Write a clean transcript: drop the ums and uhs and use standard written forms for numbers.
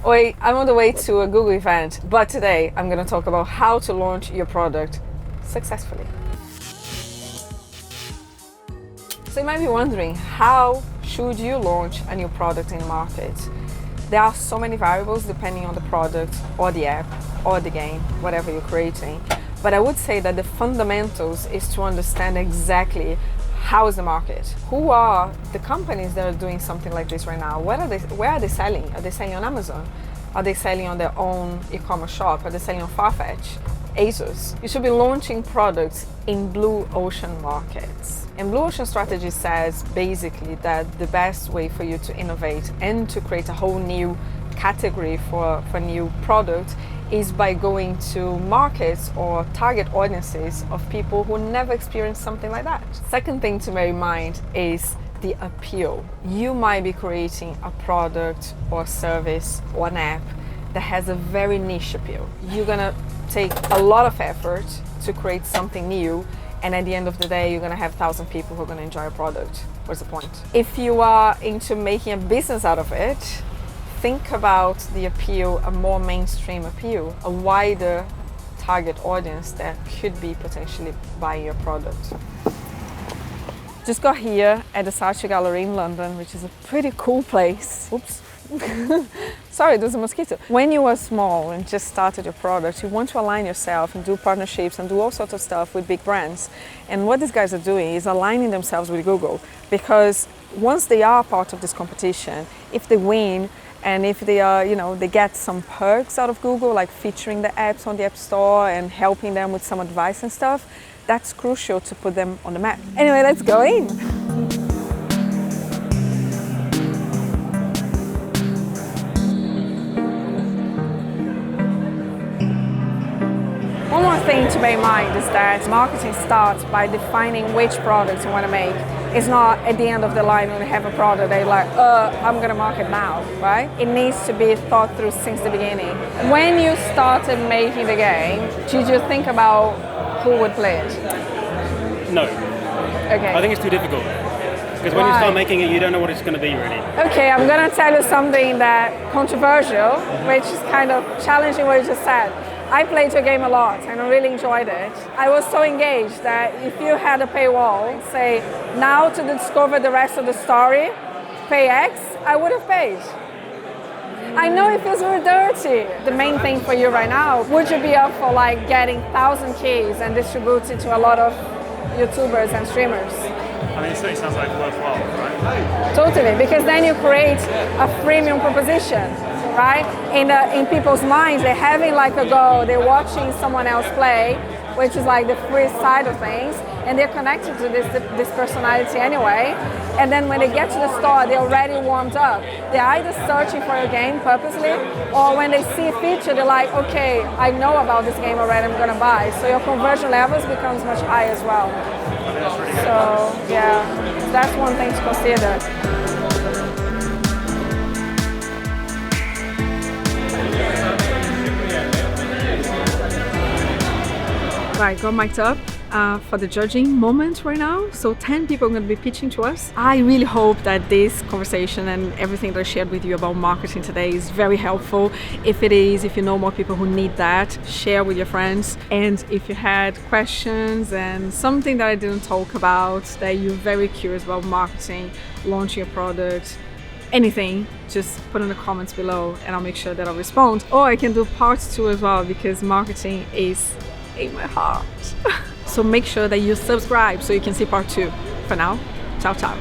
Oi, I'm on the way to a Google event, but today I'm going to talk about how to launch your product successfully. So you might be wondering, how should you launch a new product in the market? There are so many variables depending on the product or the app or the game, whatever you're creating. But I would say that the fundamentals is to understand exactly how is the market? Who are the companies that are doing something like this right now? Where are they selling? Are they selling on Amazon? Are they selling on their own e-commerce shop? Are they selling on Farfetch? ASOS? You should be launching products in blue ocean markets. And blue ocean strategy says basically that the best way for you to innovate and to create a whole new category for new product is by going to markets or target audiences of people who never experienced something like that. Second thing to bear in mind is the appeal. You might be creating a product or service or an app that has a very niche appeal. You're gonna take a lot of effort to create something new, and at the end of the day, you're gonna have 1,000 people who are gonna enjoy a product. What's the point? If you are into making a business out of it, think about the appeal, a more mainstream appeal, a wider target audience that could be potentially buying your product. Just got here at the Saatchi Gallery in London, which is a pretty cool place. Oops. Sorry, there's a mosquito. When you are small and just started your product, you want to align yourself and do partnerships and do all sorts of stuff with big brands. And what these guys are doing is aligning themselves with Google, because once they are part of this competition, if they win, and if they are, they get some perks out of Google, like featuring the apps on the App Store and helping them with some advice and stuff, that's crucial to put them on the map. Anyway, let's go in. One more thing to bear in mind is that marketing starts by defining which products you want to make. It's not at the end of the line when you have a product that you're like, I'm going to market now, right? It needs to be thought through since the beginning. When you started making the game, did you think about who would play it? No. Okay. I think it's too difficult. Because when you start making it, you don't know what it's going to be really. Okay, I'm going to tell you something that controversial, which is kind of challenging what you just said. I played your game a lot and I really enjoyed it. I was so engaged that if you had a paywall, say, now to discover the rest of the story, pay X, I would have paid. I know it feels very dirty. The main thing for you right now, would you be up for like getting 1,000 keys and distribute it to a lot of YouTubers and streamers? I mean, it certainly sounds like worthwhile, right? Totally, because then you create a freemium proposition. Right? In people's minds, they're having like a go, they're watching someone else play, which is like the free side of things, and they're connected to this personality anyway. And then when they get to the store, they're already warmed up. They're either searching for a game purposely, or when they see a feature, they're like, okay, I know about this game already, I'm gonna buy. So your conversion levels becomes much higher as well. So yeah, that's one thing to consider. Right, got mic'd up for the judging moment right now. So 10 people are going to be pitching to us. I really hope that this conversation and everything that I shared with you about marketing today is very helpful. If it is, if you know more people who need that, share with your friends. And if you had questions and something that I didn't talk about, that you're very curious about marketing, launching a product, anything, just put in the comments below and I'll make sure that I'll respond. Or I can do part 2 as well, because marketing is in my heart. So make sure that you subscribe so you can see part 2. For now, ciao ciao.